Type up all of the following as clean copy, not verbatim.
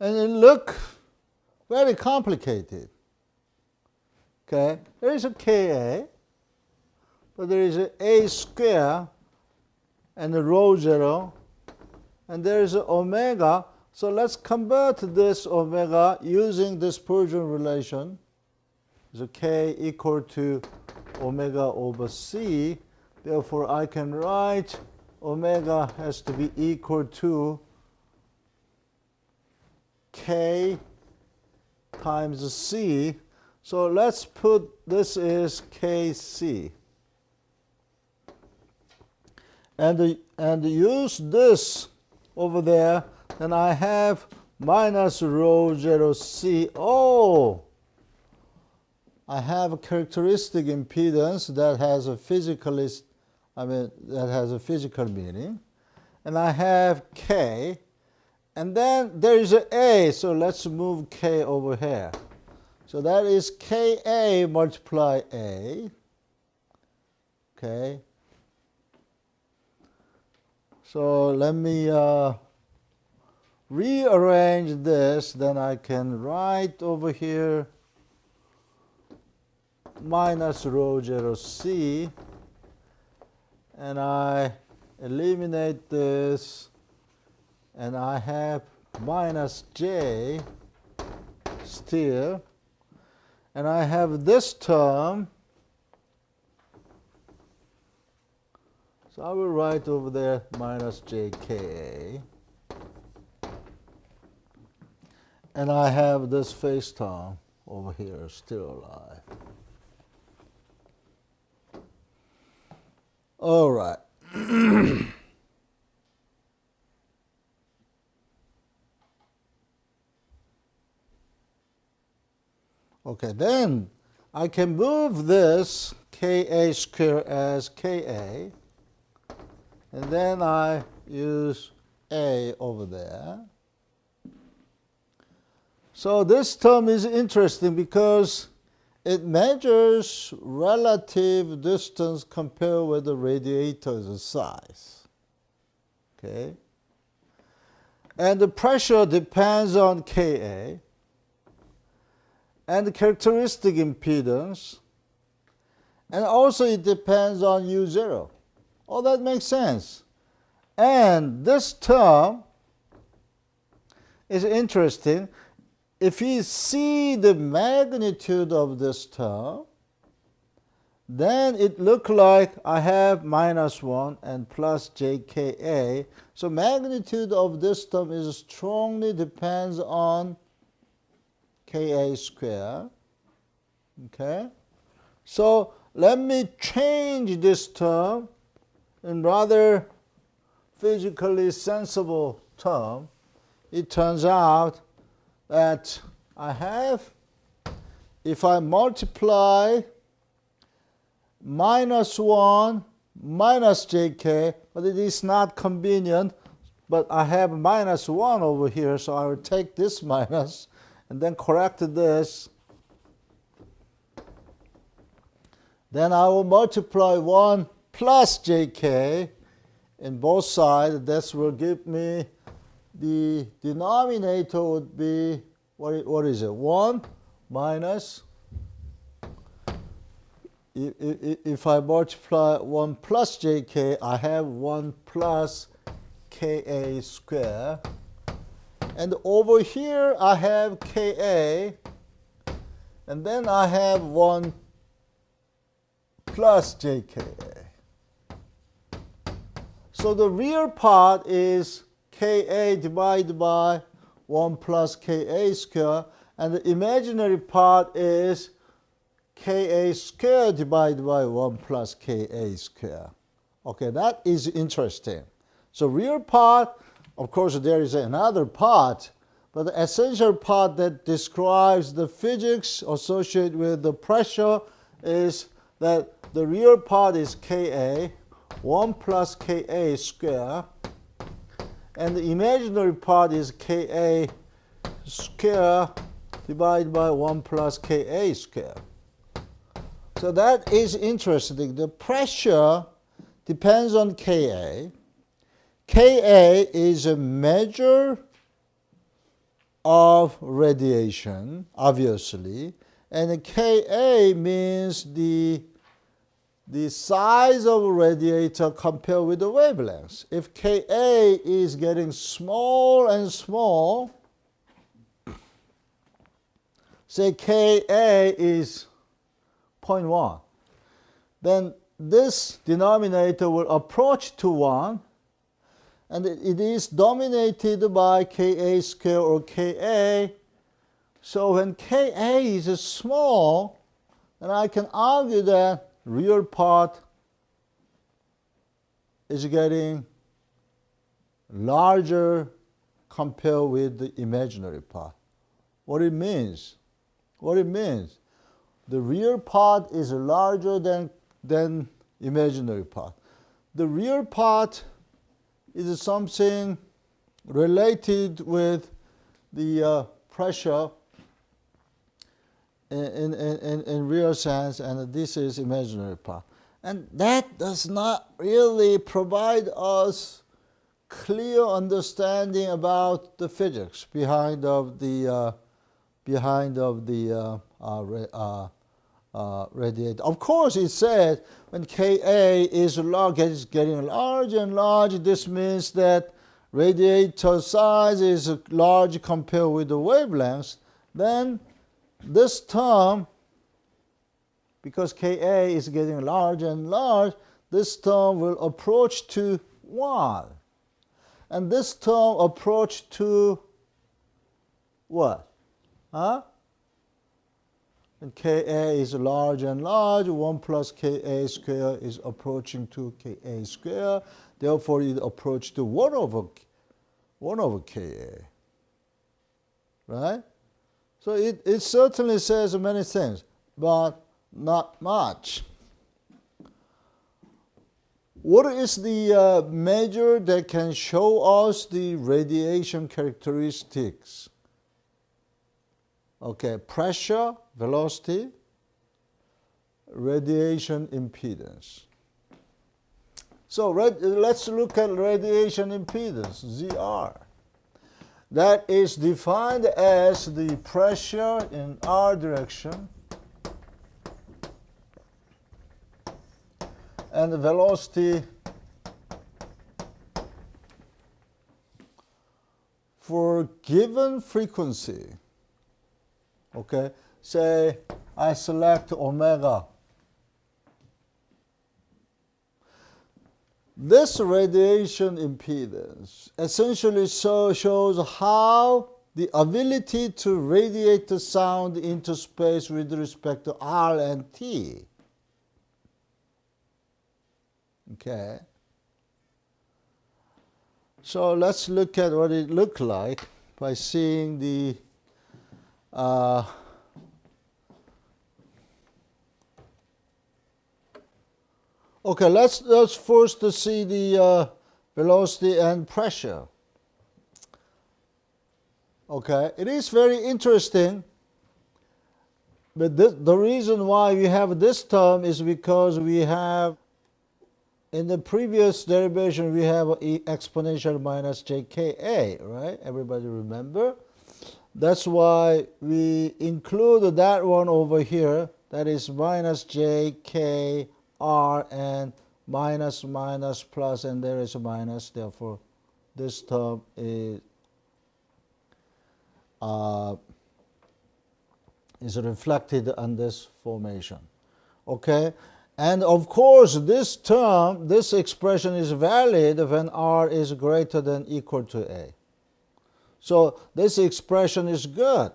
And it looks very complicated. Okay, there is a Ka, but there is a square and a rho 0, and there is omega. So let's convert this omega using this Dispersion relation. So K equal to omega over C. Therefore, I can write omega has to be equal to K times C. So let's put this is Kc. And use this over there, then I have minus rho 0 C. Oh, I have a characteristic impedance that has a that has a physical meaning. And I have K. And then there is an A, so let's move K over here. So that is Ka multiply A. Okay. So let me rearrange this. Then I can write over here minus rho 0 C. And I eliminate this. And I have minus J still. And I have this term. So I will write over there minus jka. And I have this phase term over here still alive. All right. Okay, then I can move this Ka squared as Ka, and then I use A over there. So this term is interesting because it measures relative distance compared with the radiator's size. Okay? And the pressure depends on Ka. And the characteristic impedance, and also it depends on U0. Oh, that makes sense. And this term is interesting. If you see the magnitude of this term, then it looks like I have minus 1 and plus jka. So magnitude of this term is strongly depends on Ka squared. Okay? So let me change this term in rather physically sensible term. It turns out that I have, if I multiply minus 1 minus jk, but it is not convenient, but I have minus 1 over here, so I will take this minus and then correct this. Then I will multiply 1 plus jk in both sides. This will give me the denominator would be, what is it? 1 minus, if I multiply 1 plus jk, I have 1 plus ka squared. And over here I have Ka, and then I have 1 plus jka. So the real part is Ka divided by 1 plus Ka squared, and the imaginary part is Ka squared divided by 1 plus Ka squared. Okay, that is interesting. So real part, of course, there is another part, but the essential part that describes the physics associated with the pressure is that the real part is Ka, 1 plus Ka squared, and the imaginary part is Ka squared divided by 1 plus Ka squared. So that is interesting. The pressure depends on Ka. Ka is a measure of radiation, obviously, and Ka means the size of a radiator compared with the wavelength. If Ka is getting small and small, say Ka is 0.1, then this denominator will approach to 1, and it is dominated by Ka squared or Ka. So when Ka is small, then I can argue that real part is getting larger compared with the imaginary part. What it means? The real part is larger than imaginary part. The real part is something related with the pressure in real sense, and this is imaginary part. And that does not really provide us clear understanding about the physics behind of the radiator. Of course, it says when Ka is getting large and large, this means that radiator size is large compared with the wavelength. Then this term, because Ka is getting large and large, this term will approach to 1. And this term approach to what? And Ka is large and large, 1 plus Ka squared is approaching to Ka squared. Therefore, it approaches to 1 over Ka. Right? So it certainly says many things, but not much. What is the measure that can show us the radiation characteristics? Okay, pressure, velocity, radiation impedance. So let's look at radiation impedance, ZR. That is defined as the pressure in R direction and the velocity for given frequency. Okay, say I select omega. This radiation impedance essentially shows how the ability to radiate the sound into space with respect to R and T. Okay. So let's look at what it looked like by seeing the okay, let's first see the velocity and pressure. Okay, it is very interesting, but the reason why we have this term is because we have, in the previous derivation, we have e exponential minus jka, right? Everybody remember? That's why we include that one over here. That is minus jk r and minus minus plus, and there is a minus. Therefore, this term is reflected on this formation. Okay, and of course, this term, this expression is valid when r is greater than equal to a. So this expression is good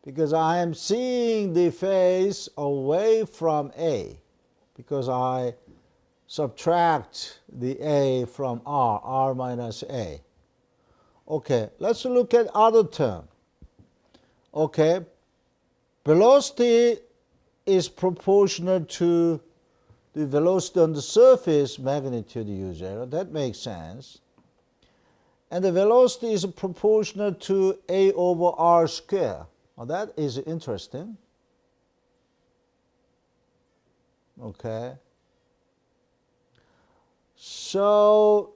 because I am seeing the phase away from A, because I subtract the A from R minus A. Okay, let's look at other term. Okay, velocity is proportional to the velocity on the surface magnitude u0. That makes sense. And the velocity is proportional to A over R squared. Well, that is interesting. Okay. So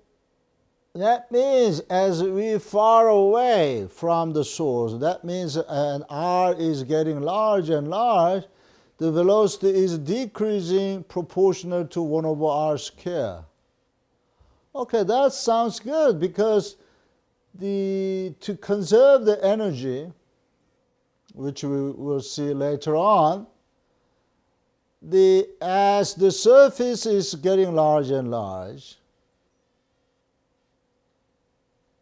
That means as we far away from the source, that means an r is getting large and large, the velocity is decreasing proportional to 1 over r square. Okay, that sounds good because to conserve the energy, which we will see later on, as the surface is getting large and large,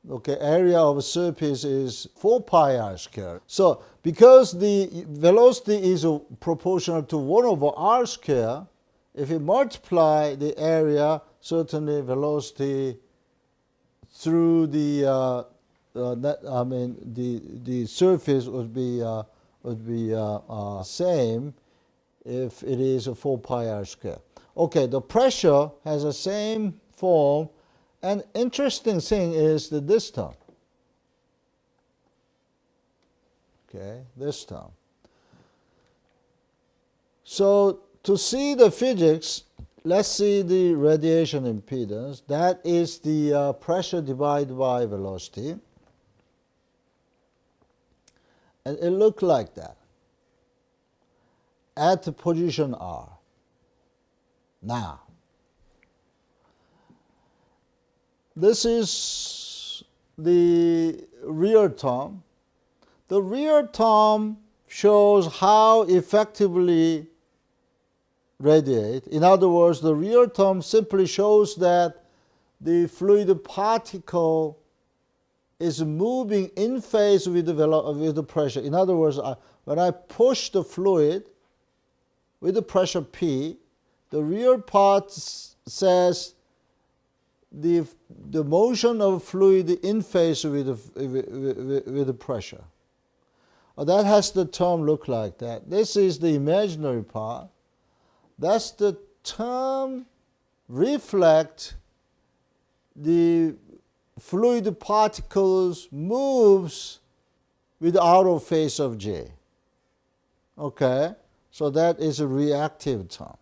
okay, area of a surface is 4 pi r squared. So because the velocity is proportional to 1 over r squared, if you multiply the area, certainly velocity through the surface would be same if it is a 4 pi r squared. Okay, the pressure has the same form, and interesting thing is that this term. Okay, this term. So to see the physics, let's see the radiation impedance. That is the pressure divided by velocity. And it looks like that at position r. Now, this is the real term. The real term shows how effectively radiate. In other words, the real term simply shows that the fluid particle is moving in phase with the pressure. In other words, when I push the fluid with the pressure P, the real part says the motion of fluid in phase with the pressure. That has the term look like that. This is the imaginary part. That's the term reflect the fluid particles moves with the outer phase of J. Okay, so that is a reactive term.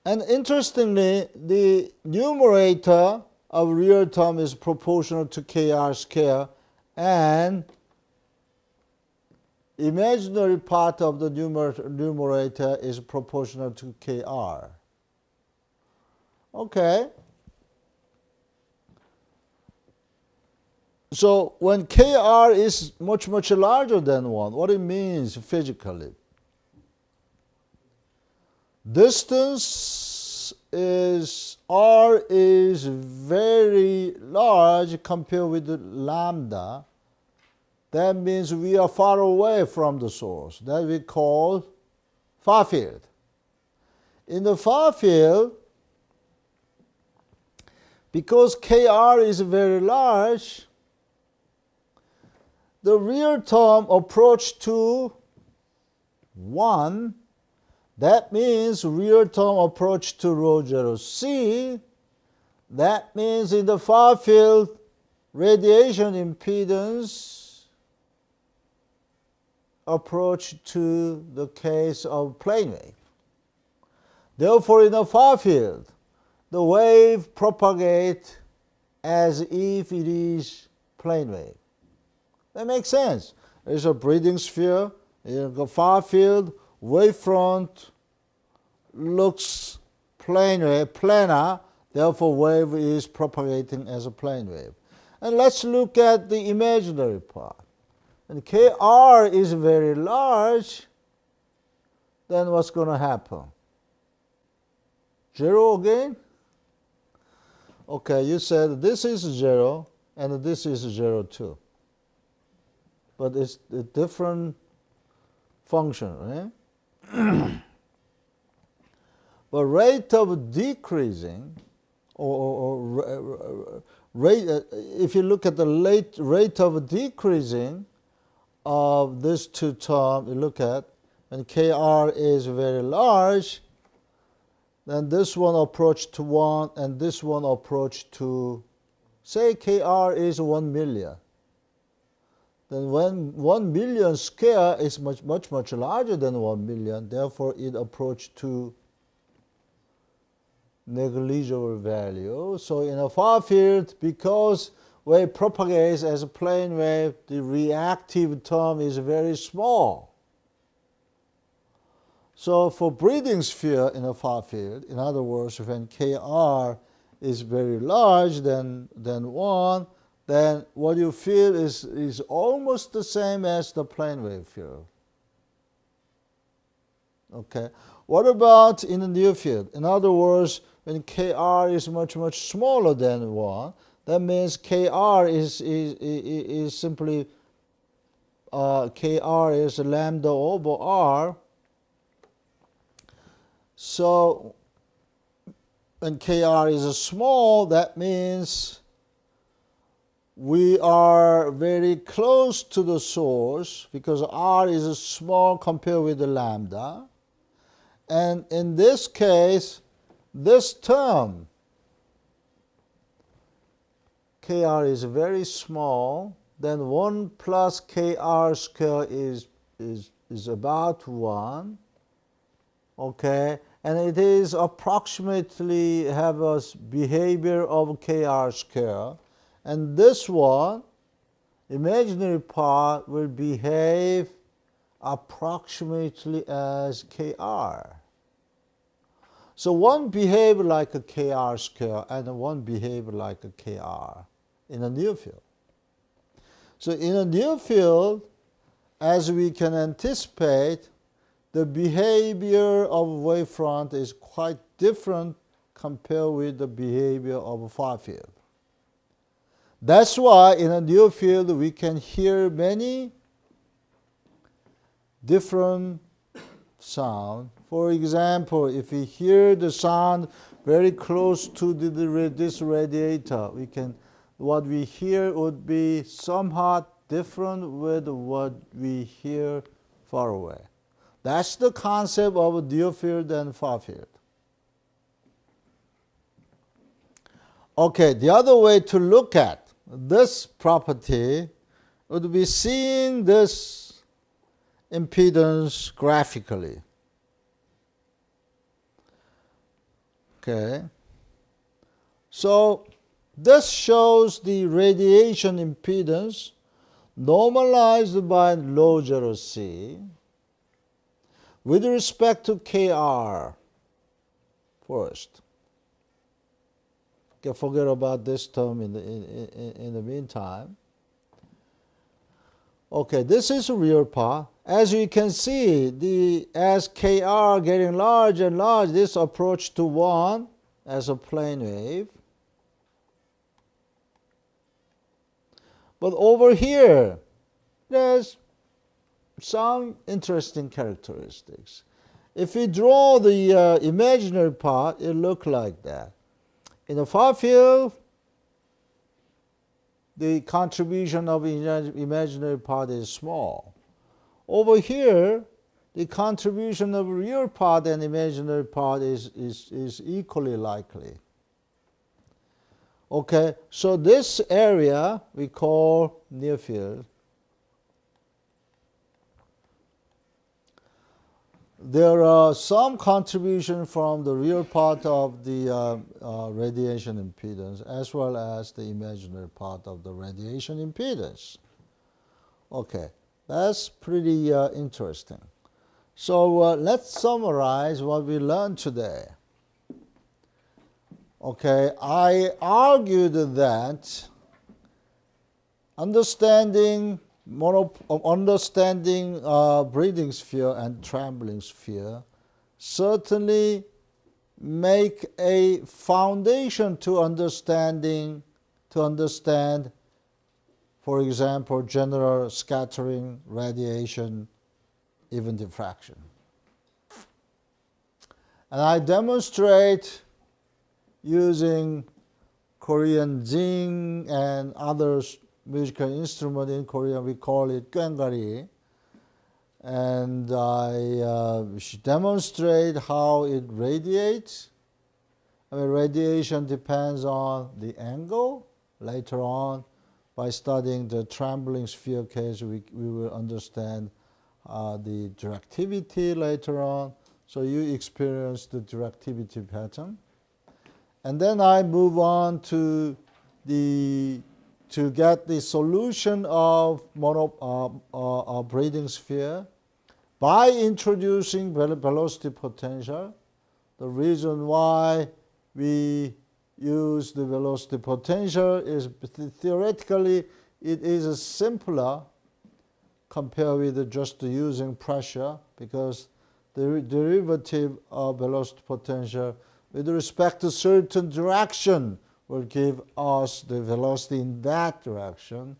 And interestingly, the numerator of real term is proportional to kr square, and imaginary part of the numerator is proportional to kr. Okay. So when kr is much larger than 1, what it means physically? Distance is r is very large compared with the lambda. That means we are far away from the source. That we call far field. In the far field, because kr is very large, the real term approach to 1. That means real term approach to rho 0 c. That means in the far field, radiation impedance approach to the case of plane wave. Therefore, in the far field, the wave propagates as if it is plane wave. That makes sense. There's a breathing sphere in the far field. Wavefront looks planar, therefore wave is propagating as a plane wave. And let's look at the imaginary part. When kr is very large, then what's going to happen? 0 again? Okay, you said this is 0 and this is 0 too. But it's a different function, right? But rate of decreasing, if you look at the rate of decreasing of these two terms, you look at when kr is very large, then this one approach to 1 and this one approach to, say kr is 1 million. Then when 1 million square is much larger than 1 million, therefore it approaches to negligible value. So in a far field, because wave propagates as a plane wave, the reactive term is very small. So for breathing sphere in a far field, in other words, when Kr is very large than 1, then what you feel is almost the same as the plane wave field. Okay. What about in the near field? In other words, when Kr is much smaller than 1, that means Kr is simply Kr is lambda over r. So when Kr is small, that means we are very close to the source because r is small compared with the lambda. And in this case, this term, Kr is very small, then 1 plus Kr square is about 1. Okay, and it is approximately have a behavior of Kr square. And this one, imaginary part, will behave approximately as Kr. So one behave like a Kr square and one behave like a Kr in a near field. So in a near field, as we can anticipate, the behavior of wavefront is quite different compared with the behavior of a far field. That's why in a near field we can hear many different sound. For example, if we hear the sound very close to this radiator, what we hear would be somewhat different with what we hear far away. That's the concept of near field and far field. Okay, the other way to look at this property would be seeing this impedance graphically. Okay, so this shows the radiation impedance normalized by log 0c with respect to Kr first. Okay, forget about this term in the meantime. Okay, this is a real part. As you can see, as Kr getting large and large, this approach to 1 as a plane wave. But over here, there's some interesting characteristics. If we draw the imaginary part, it looks like that. In the far field, the contribution of imaginary part is small. Over here, the contribution of real part and imaginary part is equally likely. Okay, so this area we call near field. There are some contribution from the real part of the radiation impedance as well as the imaginary part of the radiation impedance. Okay, that's pretty interesting. So let's summarize what we learned today. Okay, I argued that understanding breathing sphere and trembling sphere certainly make a foundation to understand, for example, general scattering, radiation, even diffraction. And I demonstrate using Korean jing and other musical instrument in Korea, we call it gwangari. And I demonstrate how it radiates. I mean, radiation depends on the angle. Later on, by studying the trembling sphere case, we will understand the directivity later on. So you experience the directivity pattern. And then I move on to get the solution of breathing sphere by introducing velocity potential. The reason why we use the velocity potential is theoretically it is simpler compared with just using pressure, because the derivative of velocity potential with respect to certain direction will give us the velocity in that direction,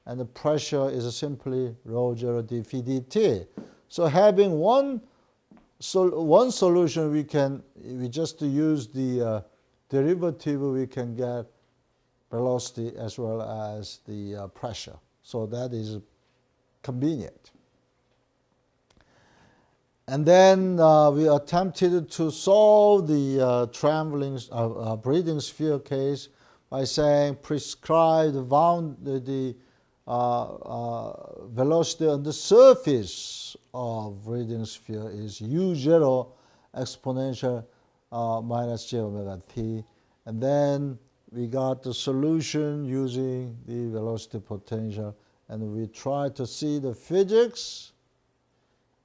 and the pressure is simply rho 0 dphi dt. So having one solution, we just use the derivative, we can get velocity as well as the pressure. So that is convenient. And then we attempted to solve the traveling breathing sphere case by saying prescribe the velocity on the surface of breathing sphere is u0 exponential minus j omega t. And then we got the solution using the velocity potential, and we try to see the physics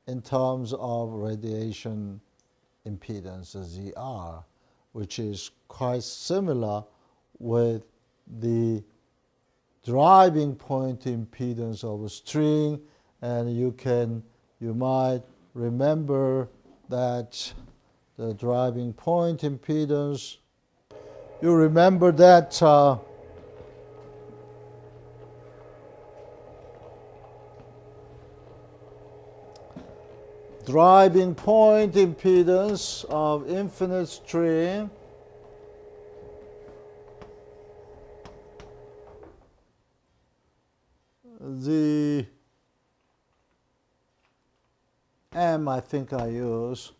in terms of radiation impedance ZR, which is quite similar with the driving point impedance of a string. And you might remember that the driving point impedance, you remember that driving point impedance of infinite string the M I think I used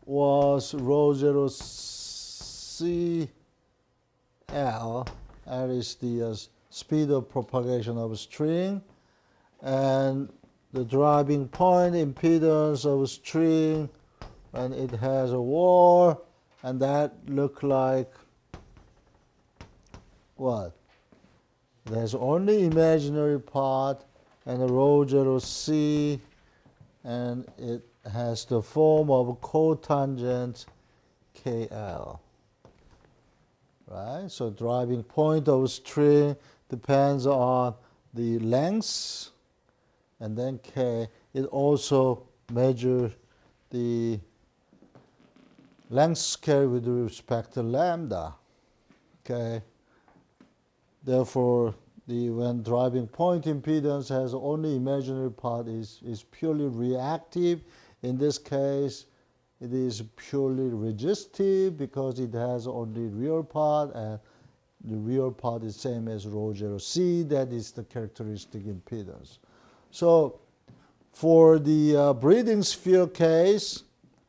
was rho 0 CL. That is the speed of propagation of a string, and the driving point impedance of a string when it has a wall, and that look like what? There's only imaginary part and a rho 0 C, and it has the form of a cotangent KL. Right? So driving point of a string depends on the length, and then K. It also measures the length scale with respect to lambda. Okay. Therefore, when driving point impedance has only imaginary part is purely reactive. In this case, it is purely resistive because it has only real part, and the real part is same as rho 0 C. That is the characteristic impedance. So for the breathing sphere case,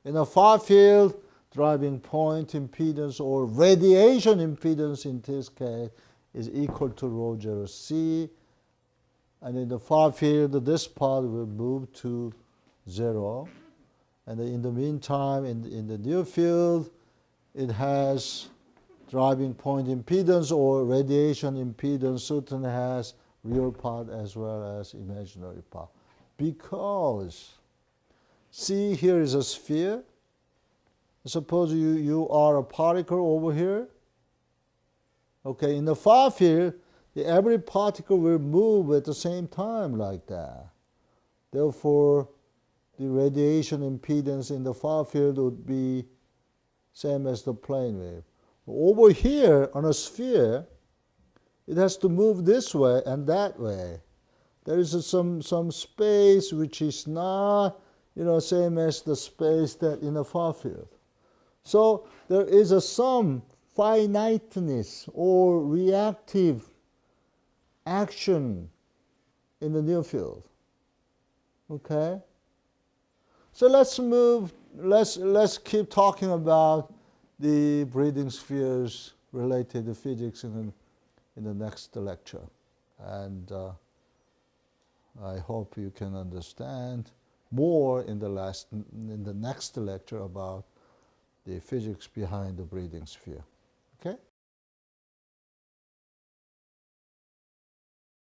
in a far field, driving point impedance or radiation impedance in this case is equal to rho 0 C. And in the far field, this part will move to 0. And in the meantime, in the near field, it has driving point impedance or radiation impedance, certainly has real part as well as imaginary part. Because, see, here is a sphere. Suppose you are a particle over here. Okay, in the far field, every particle will move at the same time like that. Therefore, the radiation impedance in the far field would be same as the plane wave. Over here on a sphere, it has to move this way and that way. There is some space which is not, same as the space that in the far field. So there is some finiteness or reactive action in the near field. Okay? So let's keep talking about the breathing spheres related to physics in the next lecture. And I hope you can understand more in the next lecture about the physics behind the breathing sphere. Okay?